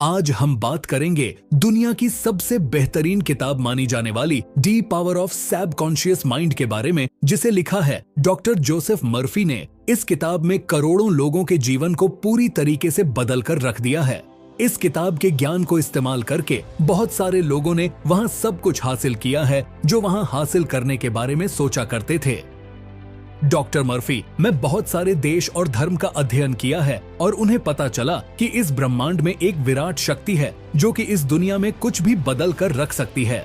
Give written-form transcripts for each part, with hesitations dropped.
आज हम बात करेंगे दुनिया की सबसे बेहतरीन किताब मानी जाने वाली D power of subconscious mind के बारे में, जिसे लिखा है डॉक्टर जोसेफ मर्फी ने। इस किताब में करोड़ों लोगों के जीवन को पूरी तरीके से बदल कर रख दिया है। इस किताब के ज्ञान को इस्तेमाल करके बहुत सारे लोगों ने वहां सब कुछ हासिल किया है जो वहां हासिल करने के बारे में सोचा करते थे। डॉक्टर मर्फी मैं बहुत सारे देश और धर्म का अध्ययन किया है और उन्हें पता चला कि इस ब्रह्मांड में एक विराट शक्ति है जो कि इस दुनिया में कुछ भी बदल कर रख सकती है।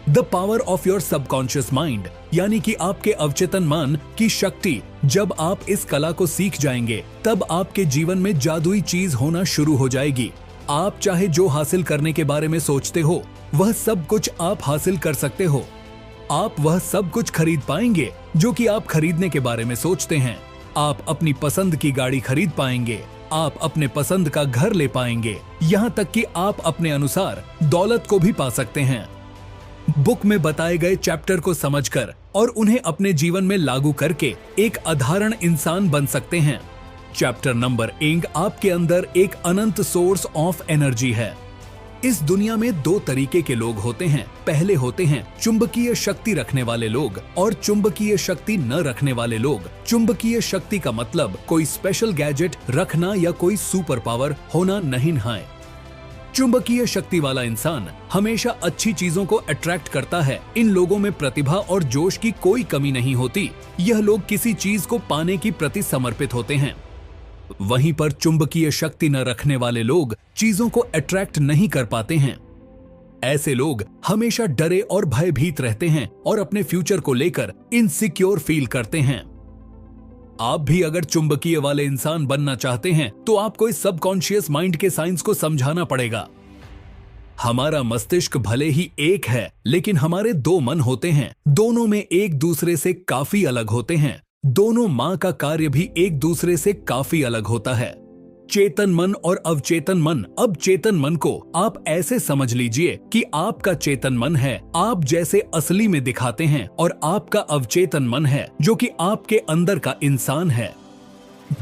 The power of your subconscious mind, यानी कि आपके अवचेतन मन की शक्ति। जब आप इस कला को सीख जाएंगे तब आपके जीवन में जादुई चीज होना शुरू हो जाएगी। आप चाहे जो हासिल करने के बारे में सोचते हो वह सब कुछ आप हासिल कर सकते हो। आप वह सब कुछ खरीद पाएंगे जो कि आप खरीदने के बारे में सोचते हैं। आप अपनी पसंद की गाड़ी खरीद पाएंगे, आप अपने पसंद का घर ले पाएंगे, यहाँ तक कि आप अपने अनुसार दौलत को भी पा सकते हैं। बुक में बताए गए चैप्टर को समझकर और उन्हें अपने जीवन में लागू करके एक अधारण इंसान बन सकते हैं। चैप्टर नंबर 1 आपके अंदर एक अनंत सोर्स ऑफ एनर्जी है। इस दुनिया में दो तरीके के लोग होते हैं। पहले होते हैं चुंबकीय शक्ति रखने वाले लोग और चुंबकीय शक्ति न रखने वाले लोग। चुंबकीय शक्ति का मतलब कोई स्पेशल गैजेट रखना या कोई सुपर पावर होना नहीं है। चुंबकीय शक्ति वाला इंसान हमेशा अच्छी चीजों को अट्रैक्ट करता है। इन लोगों में प्रतिभा और जोश की कोई कमी नहीं होती। यह लोग किसी चीज को पाने की प्रति समर्पित होते हैं। वहीं पर चुंबकीय शक्ति न रखने वाले लोग चीजों को अट्रैक्ट नहीं कर पाते हैं। ऐसे लोग हमेशा डरे और भयभीत रहते हैं और अपने फ्यूचर को लेकर इनसिक्योर फील करते हैं। आप भी अगर चुंबकीय वाले इंसान बनना चाहते हैं तो आपको इस सबकॉन्शियस माइंड के साइंस को समझाना पड़ेगा। हमारा मस्तिष्क भले ही एक है लेकिन हमारे दो मन होते हैं। दोनों में एक दूसरे से काफी अलग होते हैं। दोनों मां का कार्य भी एक दूसरे से काफी अलग होता है। चेतन मन और अवचेतन मन। अब चेतन मन को आप ऐसे समझ लीजिए कि आपका चेतन मन है आप जैसे असली में दिखाते हैं और आपका अवचेतन मन है जो कि आपके अंदर का इंसान है।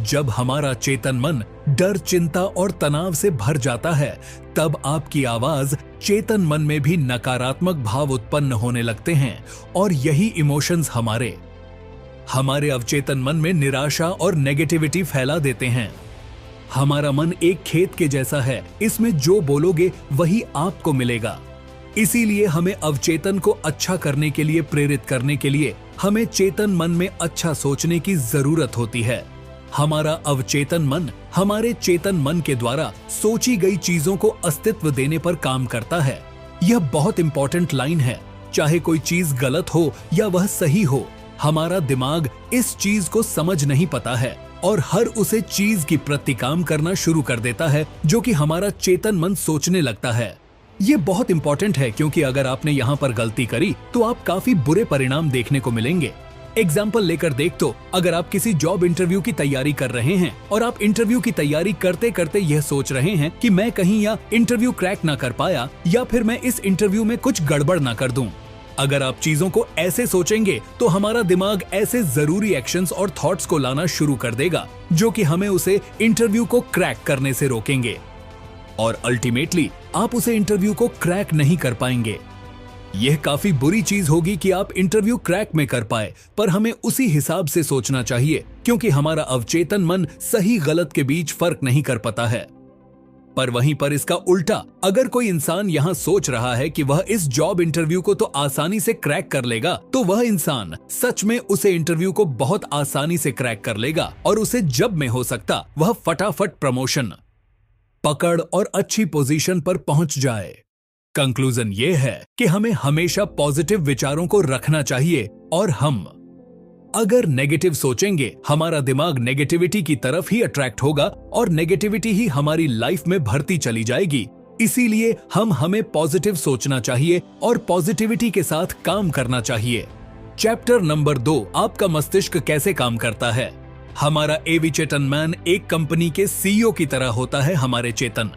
जब हमारा चेतन मन डर, चिंता और तनाव से भर जाता है तब आपकी आवाज चेतन मन में भी नकारात्मक भाव उत्पन्न होने लगते हैं और यही इमोशंस हमारे अवचेतन मन में निराशा और नेगेटिविटी फैला देते हैं। हमारा मन एक खेत के जैसा है, इसमें जो बोलोगे वही आपको मिलेगा। इसीलिए हमें अवचेतन को अच्छा करने के लिए प्रेरित करने के लिए हमें चेतन मन में अच्छा सोचने की जरूरत होती है। हमारा अवचेतन मन हमारे चेतन मन के द्वारा सोची गई चीजों को अस्तित्व देने पर काम करता है। यह बहुत इंपॉर्टेंट लाइन है। चाहे कोई चीज गलत हो या वह सही हो, हमारा दिमाग इस चीज को समझ नहीं पाता है और हर उसे चीज की प्रति काम करना शुरू कर देता है जो कि हमारा चेतन मन सोचने लगता है। ये बहुत इंपॉर्टेंट है क्योंकि अगर आपने यहाँ पर गलती करी तो आप काफी बुरे परिणाम देखने को मिलेंगे। एग्जाम्पल लेकर देख तो अगर आप किसी जॉब इंटरव्यू की तैयारी कर रहे हैं और आप इंटरव्यू की तैयारी करते करते यह सोच रहे हैं कि मैं कहीं या इंटरव्यू क्रैक ना कर पाया या फिर मैं इस इंटरव्यू में कुछ गड़बड़ ना कर दूं। अगर आप चीजों को ऐसे सोचेंगे तो हमारा दिमाग ऐसे जरूरी एक्शंस और थॉट्स को लाना शुरू कर देगा जो कि हमें उसे इंटरव्यू को क्रैक करने से रोकेंगे और अल्टीमेटली आप उसे इंटरव्यू को क्रैक नहीं कर पाएंगे। यह काफी बुरी चीज होगी कि आप इंटरव्यू क्रैक में कर पाए, पर हमें उसी हिसाब से सोचना चाहिए क्योंकि हमारा अवचेतन मन सही गलत के बीच फर्क नहीं कर पाता है। पर वहीं पर इसका उल्टा, अगर कोई इंसान यहाँ सोच रहा है कि वह इस जॉब इंटरव्यू को तो आसानी से क्रैक कर लेगा तो वह इंसान सच में उसे इंटरव्यू को बहुत आसानी से क्रैक कर लेगा और उसे जब में हो सकता वह फटाफट प्रमोशन, पकड़ और अच्छी पोजीशन पर पहुंच जाए। कंक्लूजन ये है कि हमें हमेशा पॉजिटिव विचारों को रखना चाहिए और हम अगर नेगेटिव सोचेंगे हमारा दिमाग नेगेटिविटी की तरफ ही अट्रैक्ट होगा और नेगेटिविटी ही हमारी लाइफ में भरती चली जाएगी। इसीलिए हमें पॉजिटिव सोचना चाहिए और पॉजिटिविटी के साथ काम करना चाहिए। चैप्टर नंबर 2 आपका मस्तिष्क कैसे काम करता है। हमारा एविचेतन मैन एक कंपनी के सीईओ की तरह होता है। हमारे चेतन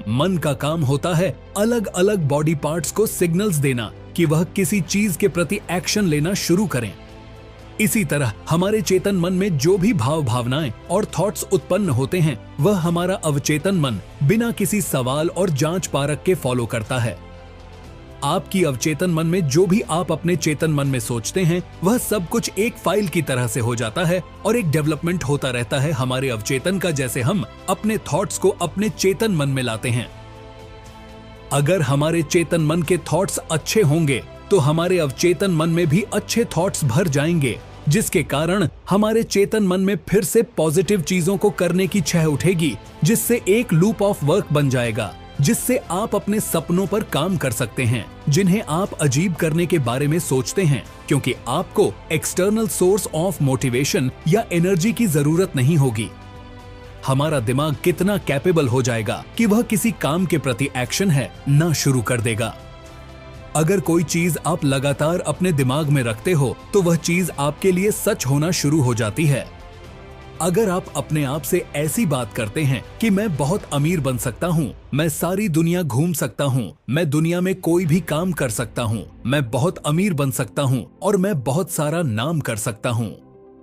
मन का काम होता है अलग अलग बॉडी पार्ट्स को सिग्नल्स देना कि वह किसी चीज के प्रति एक्शन लेना शुरू करें। इसी तरह हमारे चेतन मन में जो भी भाव भावनाएं और थॉट्स उत्पन्न होते हैं वह हमारा अवचेतन मन बिना किसी सवाल और जांच परख के फॉलो करता है। आपकी अवचेतन मन में जो भी आप अपने चेतन मन में सोचते हैं वह सब कुछ एक फाइल की तरह से हो जाता है और एक डेवलपमेंट होता रहता है हमारे अवचेतन का, जैसे हम अपने थॉट्स को अपने चेतन मन में लाते हैं। अगर हमारे चेतन मन के थॉट्स अच्छे होंगे तो हमारे अवचेतन मन में भी अच्छे थॉट्स भर जाएंगे, जिसके कारण हमारे चेतन मन में फिर से पॉजिटिव चीजों को करने की चाह उठेगी, जिससे एक लूप ऑफ वर्क बन जाएगा, जिससे आप अपने सपनों पर काम कर सकते हैं जिन्हें आप अजीब करने के बारे में सोचते हैं, क्योंकि आपको एक्सटर्नल सोर्स ऑफ मोटिवेशन या एनर्जी की जरूरत नहीं होगी। हमारा दिमाग कितना कैपेबल हो जाएगा कि वह किसी काम के प्रति एक्शन है ना शुरू कर देगा। अगर कोई चीज आप लगातार अपने दिमाग में रखते हो तो वह चीज आपके लिए सच होना शुरू हो जाती है। अगर आप अपने आप से ऐसी बात करते हैं कि मैं बहुत अमीर बन सकता हूँ, मैं सारी दुनिया घूम सकता हूँ, मैं दुनिया में कोई भी काम कर सकता हूँ, मैं बहुत अमीर बन सकता हूँ और मैं बहुत सारा नाम कर सकता हूँ।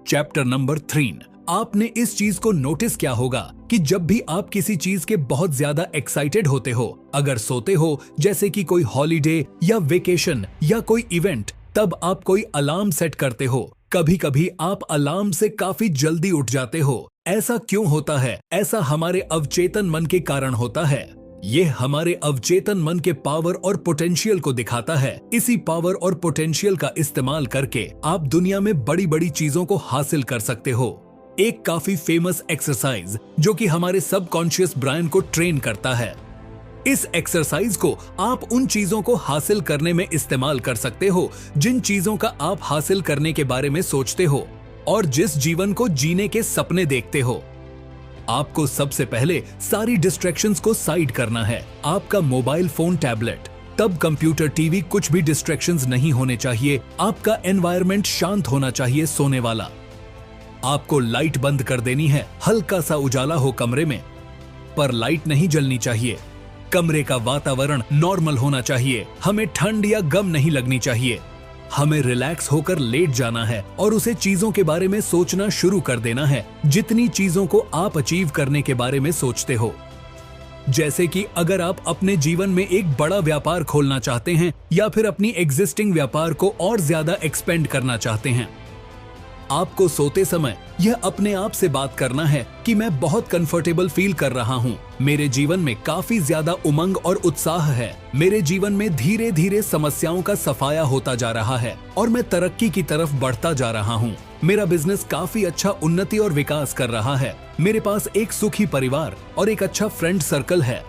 Chapter number 3। आपने इस चीज को नोटिस किया होगा कि जब भी आप किसी चीज के बहुत ज्यादा एक्साइटेड होते हो, अगर सोते हो जैसे कि कोई हॉलीडे या वेकेशन या कोई इवेंट, तब आप कोई अलार्म सेट करते हो। कभी कभी आप अलार्म से काफी जल्दी उठ जाते हो। ऐसा क्यों होता है? ऐसा हमारे अवचेतन मन के कारण होता है। ये हमारे अवचेतन मन के पावर और पोटेंशियल को दिखाता है। इसी पावर और पोटेंशियल का इस्तेमाल करके आप दुनिया में बड़ी बड़ी चीजों को हासिल कर सकते हो। एक काफी फेमस एक्सरसाइज जो कि हमारे सबकॉन्शियस ब्रेन को ट्रेन करता है। इस एक्सरसाइज को आप उन चीजों को हासिल करने में इस्तेमाल कर सकते हो जिन चीजों का आप हासिल करने के बारे में सोचते हो और जिस जीवन को जीने के सपने देखते हो। आपको सबसे पहले सारी डिस्ट्रैक्शंस को साइड करना है। आपका मोबाइल फोन, टैबलेट, तब कंप्यूटर, टीवी, कुछ भी डिस्ट्रैक्शंस नहीं होने चाहिए। आपका एनवायरनमेंट शांत होना चाहिए, सोने वाला। आपको लाइट बंद कर देनी है। हल्का सा उजाला हो कमरे में, पर लाइट नहीं जलनी चाहिए। कमरे का वातावरण नॉर्मल होना चाहिए। हमें ठंड या गम नहीं लगनी चाहिए। हमें रिलैक्स होकर लेट जाना है और उसे चीजों के बारे में सोचना शुरू कर देना है, जितनी चीजों को आप अचीव करने के बारे में सोचते हो। जैसे कि अगर आप अपने जीवन में एक बड़ा व्यापार खोलना चाहते हैं या फिर अपनी एग्जिस्टिंग व्यापार को और ज्यादा एक्सपेंड करना चाहते हैं, आपको सोते समय यह अपने आप से बात करना है कि मैं बहुत कंफर्टेबल फील कर रहा हूँ। मेरे जीवन में काफी ज्यादा उमंग और उत्साह है। मेरे जीवन में धीरे धीरे समस्याओं का सफाया होता जा रहा है और मैं तरक्की की तरफ बढ़ता जा रहा हूँ। मेरा बिजनेस काफी अच्छा उन्नति और विकास कर रहा है। मेरे पास एक सुखी परिवार और एक अच्छा फ्रेंड सर्कल है।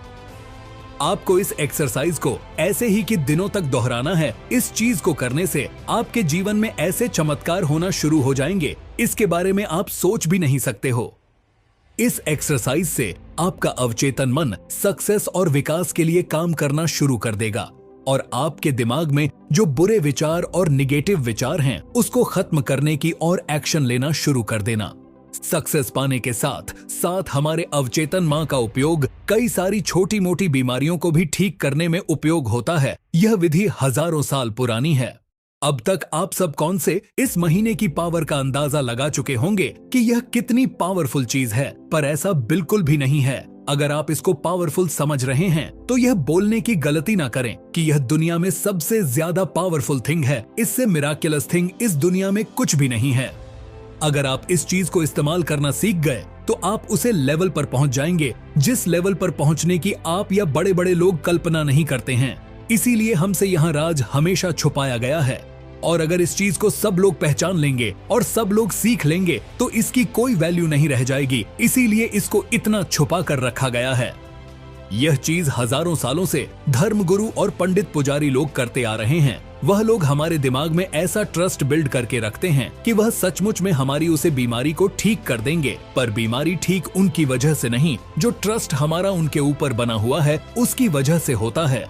आपको इस एक्सरसाइज को ऐसे ही कि दिनों तक दोहराना है। इस चीज को करने से आपके जीवन में ऐसे चमत्कार होना शुरू हो जाएंगे, इसके बारे में आप सोच भी नहीं सकते हो। इस एक्सरसाइज से आपका अवचेतन मन सक्सेस और विकास के लिए काम करना शुरू कर देगा और आपके दिमाग में जो बुरे विचार और निगेटिव विचार हैं, उसको खत्म करने की और एक्शन लेना शुरू कर देना। सक्सेस पाने के साथ साथ हमारे अवचेतन मां का उपयोग कई सारी छोटी मोटी बीमारियों को भी ठीक करने में उपयोग होता है। यह विधि हजारों साल पुरानी है। अब तक आप सब कौन से इस महीने की पावर का अंदाजा लगा चुके होंगे कि यह कितनी पावरफुल चीज है, पर ऐसा बिल्कुल भी नहीं है। अगर आप इसको पावरफुल समझ रहे हैं तो यह बोलने की गलती ना करें कि यह दुनिया में सबसे ज्यादा पावरफुल थिंग है। इससे मिराक्युलस थिंग इस दुनिया में कुछ भी नहीं है। अगर आप इस चीज को इस्तेमाल करना सीख गए तो आप उसे लेवल पर पहुंच जाएंगे जिस लेवल पर पहुंचने की आप या बड़े बड़े लोग कल्पना नहीं करते हैं। इसीलिए हमसे यहाँ राज हमेशा छुपाया गया है और अगर इस चीज को सब लोग पहचान लेंगे और सब लोग सीख लेंगे तो इसकी कोई वैल्यू नहीं रह जाएगी। इसीलिए इसको इतना छुपा कर रखा गया है। यह चीज हजारों सालों से धर्मगुरु और पंडित पुजारी लोग करते आ रहे हैं। वह लोग हमारे दिमाग में ऐसा ट्रस्ट बिल्ड करके रखते हैं कि वह सचमुच में हमारी उसे बीमारी को ठीक कर देंगे, पर बीमारी ठीक उनकी वजह से नहीं, जो ट्रस्ट हमारा उनके ऊपर बना हुआ है उसकी वजह से होता है।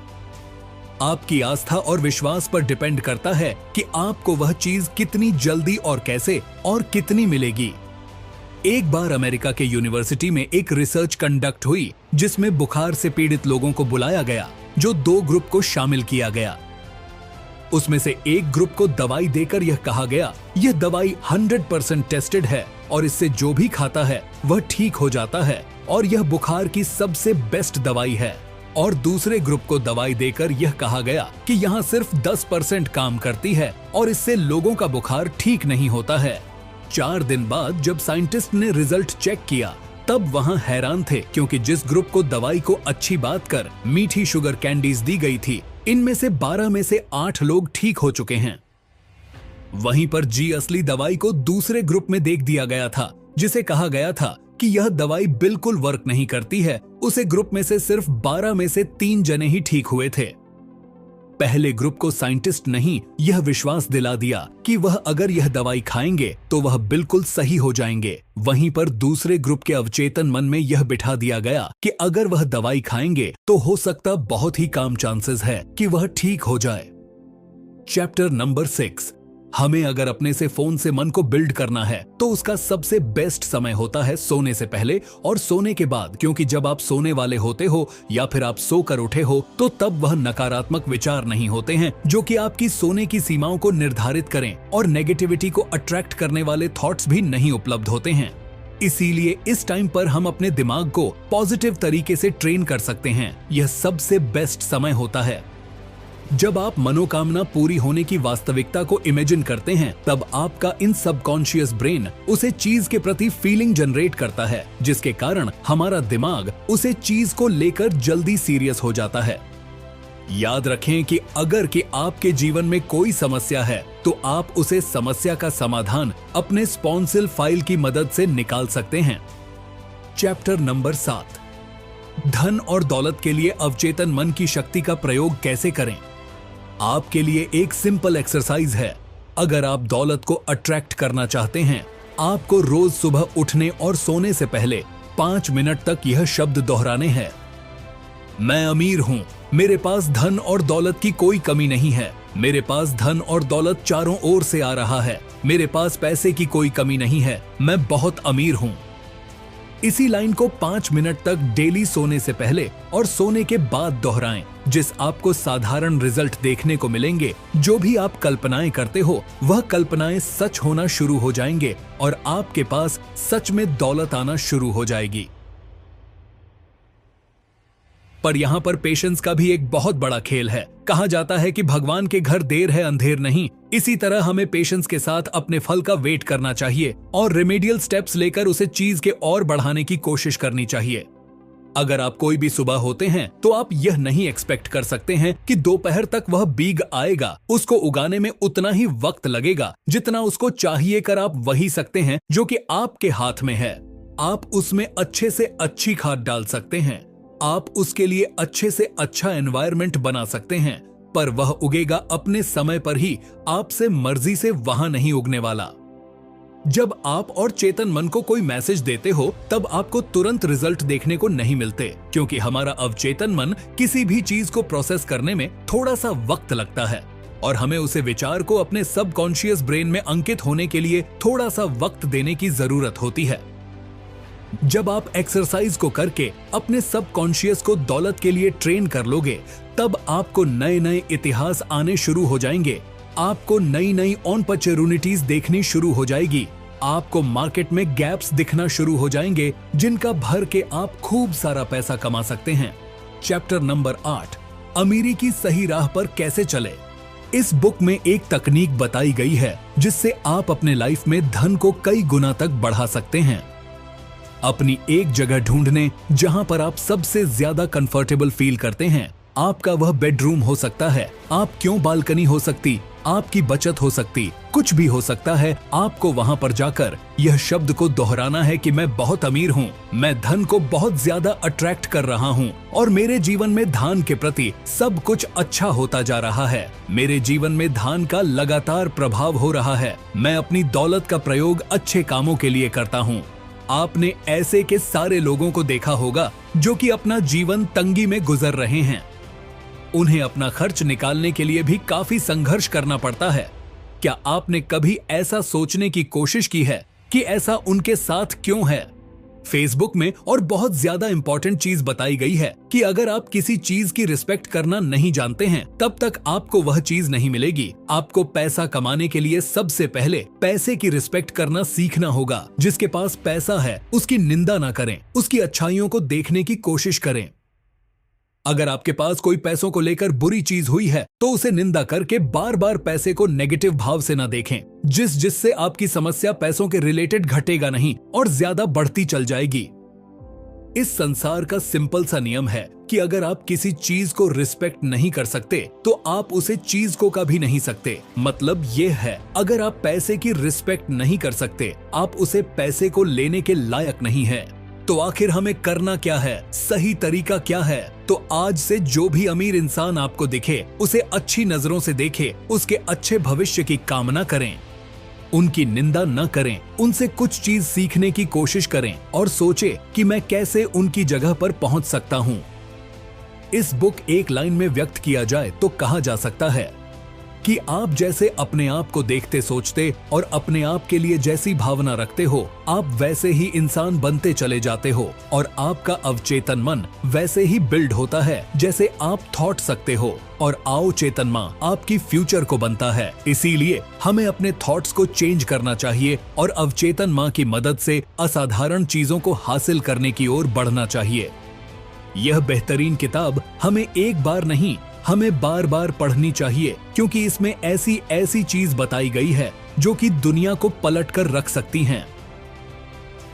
आपकी आस्था और विश्वास पर डिपेंड करता है कि आपको वह चीज कितनी जल्दी और कैसे और कितनी मिलेगी। एक बार अमेरिका के यूनिवर्सिटी में एक रिसर्च कंडक्ट हुई जिसमें बुखार से पीड़ित लोगों को बुलाया गया, जो 2 ग्रुप को शामिल किया गया। उसमें से एक ग्रुप को दवाई देकर यह कहा गया, यह दवाई 100% टेस्टेड है और इससे जो भी खाता है वह ठीक हो जाता है और यह बुखार की सबसे बेस्ट दवाई है। और दूसरे ग्रुप को दवाई देकर यह कहा गया कि यहाँ सिर्फ 10% काम करती है और इससे लोगों का बुखार ठीक नहीं होता है। 4 दिन बाद जब साइंटिस्ट ने रिजल्ट चेक किया तब वहाँ हैरान थे, क्योंकि जिस ग्रुप को दवाई को अच्छी बात कर मीठी शुगर कैंडीज दी गई थी, इनमें से 12 में से 8 लोग ठीक हो चुके हैं। वहीं पर जी असली दवाई को दूसरे ग्रुप में देख दिया गया था, जिसे कहा गया था कि यह दवाई बिल्कुल वर्क नहीं करती है। उसे ग्रुप में से सिर्फ 12 में से 3 जने ही ठीक हुए थे। पहले ग्रुप को साइंटिस्ट नहीं यह विश्वास दिला दिया कि वह अगर यह दवाई खाएंगे तो वह बिल्कुल सही हो जाएंगे। वहीं पर दूसरे ग्रुप के अवचेतन मन में यह बिठा दिया गया कि अगर वह दवाई खाएंगे तो हो सकता बहुत ही कम चांसेस है कि वह ठीक हो जाए। Chapter number 6। हमें अगर अपने से फोन से मन को बिल्ड करना है तो उसका सबसे बेस्ट समय होता है सोने से पहले और सोने के बाद, क्योंकि जब आप सोने वाले होते हो या फिर आप सोकर उठे हो तो तब वह नकारात्मक विचार नहीं होते हैं जो कि आपकी सोने की सीमाओं को निर्धारित करें, और नेगेटिविटी को अट्रैक्ट करने वाले थॉट्स भी नहीं उपलब्ध होते हैं। इसीलिए इस टाइम पर हम अपने दिमाग को पॉजिटिव तरीके से ट्रेन कर सकते हैं। यह सबसे बेस्ट समय होता है। जब आप मनोकामना पूरी होने की वास्तविकता को इमेजिन करते हैं तब आपका इन सबकॉन्शियस ब्रेन उसे चीज के प्रति फीलिंग जनरेट करता है, जिसके कारण हमारा दिमाग उसे चीज को लेकर जल्दी सीरियस हो जाता है। याद रखें कि अगर कि आपके जीवन में कोई समस्या है तो आप उसे समस्या का समाधान अपने स्पॉन्सिल फाइल की मदद से निकाल सकते हैं। Chapter number 7। धन और दौलत के लिए अवचेतन मन की शक्ति का प्रयोग कैसे करें। आपके लिए एक सिंपल एक्सरसाइज है। अगर आप दौलत को अट्रैक्ट करना चाहते हैं, आपको रोज सुबह उठने और सोने से पहले 5 मिनट तक यह शब्द दोहराने हैं। मैं अमीर हूं, मेरे पास धन और दौलत की कोई कमी नहीं है। मेरे पास धन और दौलत चारों ओर से आ रहा है। मेरे पास पैसे की कोई कमी नहीं है। मैं बहुत अमीर हूं। इसी लाइन को 5 मिनट तक डेली सोने से पहले और सोने के बाद दोहराएं, जिस आपको साधारण रिजल्ट देखने को मिलेंगे। जो भी आप कल्पनाएं करते हो वह कल्पनाएं सच होना शुरू हो जाएंगे और आपके पास सच में दौलत आना शुरू हो जाएगी। पर यहाँ पर पेशेंस का भी एक बहुत बड़ा खेल है। कहा जाता है कि भगवान के घर देर है अंधेर नहीं। इसी तरह हमें पेशेंस के साथ अपने फल का वेट करना चाहिए और रेमेडियल स्टेप्स लेकर उसे चीज के और बढ़ाने की कोशिश करनी चाहिए। अगर आप कोई भी सुबह होते हैं तो आप यह नहीं एक्सपेक्ट कर सकते हैं कि दोपहर तक वह बीग आएगा। उसको उगाने में उतना ही वक्त लगेगा जितना उसको चाहिए कर आप वही सकते हैं जो कि आपके हाथ में है। आप उसमें अच्छे से अच्छी खाद डाल सकते हैं। आप उसके लिए अच्छे से अच्छा एनवायरनमेंट बना सकते हैं, पर वह उगेगा अपने समय पर ही, आपसे मर्जी से वहां नहीं उगने वाला। जब आप और चेतन मन को कोई मैसेज देते हो तब आपको तुरंत रिजल्ट देखने को नहीं मिलते, क्योंकि हमारा अवचेतन मन किसी भी चीज को प्रोसेस करने में थोड़ा सा वक्त लगता है और हमें उसे विचार को अपने सबकॉन्शियस ब्रेन में अंकित होने के लिए थोड़ा सा वक्त देने की जरूरत होती है। जब आप एक्सरसाइज को करके अपने सबकॉन्शियस को दौलत के लिए ट्रेन कर लोगे तब आपको नए नए इतिहास आने शुरू हो जाएंगे। आपको नई नई अपॉर्चुनिटीज देखनी शुरू हो जाएगी। आपको मार्केट में गैप्स दिखना शुरू हो जाएंगे जिनका भर के आप खूब सारा पैसा कमा सकते हैं। Chapter number 8। अमीरी की सही राह पर कैसे चले। इस बुक में एक तकनीक बताई गई है जिससे आप अपने लाइफ में धन को कई गुना तक बढ़ा सकते हैं। अपनी एक जगह ढूंढने जहां पर आप सबसे ज्यादा कंफर्टेबल फील करते हैं। आपका वह बेडरूम हो सकता है, आप क्यों बालकनी हो सकती, आपकी बचत हो सकती, कुछ भी हो सकता है। आपको वहां पर जाकर यह शब्द को दोहराना है कि मैं बहुत अमीर हूं, मैं धन को बहुत ज्यादा अट्रैक्ट कर रहा हूं और मेरे जीवन में धन के प्रति सब कुछ अच्छा होता जा रहा है। मेरे जीवन में धन का लगातार प्रभाव हो रहा है। मैं अपनी दौलत का प्रयोग अच्छे कामों के लिए करता हूँ। आपने ऐसे के सारे लोगों को देखा होगा जो कि अपना जीवन तंगी में गुजर रहे हैं। उन्हें अपना खर्च निकालने के लिए भी काफी संघर्ष करना पड़ता है। क्या आपने कभी ऐसा सोचने की कोशिश की है कि ऐसा उनके साथ क्यों है? फेसबुक में और बहुत ज्यादा इंपॉर्टेंट चीज बताई गई है कि अगर आप किसी चीज की रिस्पेक्ट करना नहीं जानते हैं तब तक आपको वह चीज नहीं मिलेगी। आपको पैसा कमाने के लिए सबसे पहले पैसे की रिस्पेक्ट करना सीखना होगा। जिसके पास पैसा है उसकी निंदा ना करें, उसकी अच्छाइयों को देखने की कोशिश करें। अगर आपके पास कोई पैसों को लेकर बुरी चीज हुई है तो उसे निंदा करके बार बार पैसे को नेगेटिव भाव से ना देखें, जिससे आपकी समस्या पैसों के रिलेटेड घटेगा नहीं और ज्यादा बढ़ती चल जाएगी। इस संसार का सिंपल सा नियम है कि अगर आप किसी चीज को रिस्पेक्ट नहीं कर सकते तो आप उसे चीज को कभी नहीं सकते। मतलब ये है, अगर आप पैसे की रिस्पेक्ट नहीं कर सकते, आप उसे पैसे को लेने के लायक नहीं है। तो आखिर हमें करना क्या है, सही तरीका क्या है? तो आज से जो भी अमीर इंसान आपको दिखे उसे अच्छी नजरों से देखे, उसके अच्छे भविष्य की कामना करें, उनकी निंदा न करें, उनसे कुछ चीज सीखने की कोशिश करें और सोचे कि मैं कैसे उनकी जगह पर पहुंच सकता हूं। इस बुक एक लाइन में व्यक्त किया जाए तो कहा जा सकता है कि आप जैसे अपने आप को देखते सोचते और अपने आप के लिए जैसी भावना रखते हो, आप वैसे ही इंसान बनते चले जाते हो और आपका अवचेतन मन वैसे ही बिल्ड होता है जैसे आप थॉट सकते हो और आओ चेतन माँ आपकी फ्यूचर को बनता है। इसीलिए हमें अपने थॉट्स को चेंज करना चाहिए और अवचेतन माँ की मदद से असाधारण चीजों को हासिल करने की ओर बढ़ना चाहिए। यह बेहतरीन किताब हमें एक बार नहीं, हमें बार बार पढ़नी चाहिए, क्योंकि इसमें ऐसी ऐसी चीज बताई गई है जो कि दुनिया को पलट कर रख सकती हैं।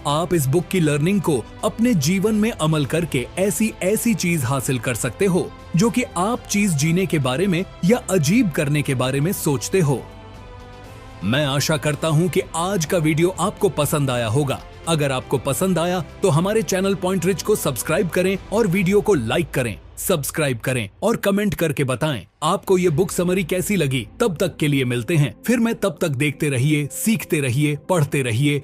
आप इस बुक की लर्निंग को अपने जीवन में अमल करके ऐसी ऐसी चीज हासिल कर सकते हो जो कि आप चीज जीने के बारे में या अजीब करने के बारे में सोचते हो। मैं आशा करता हूं कि आज का वीडियो आपको पसंद आया होगा। अगर आपको पसंद आया तो हमारे चैनल पॉइंट रिच को सब्सक्राइब करें और वीडियो को लाइक करें, सब्सक्राइब करें और कमेंट करके बताएं आपको ये बुक समरी कैसी लगी। तब तक के लिए मिलते हैं फिर। मैं तब तक देखते रहिए, सीखते रहिए, पढ़ते रहिए।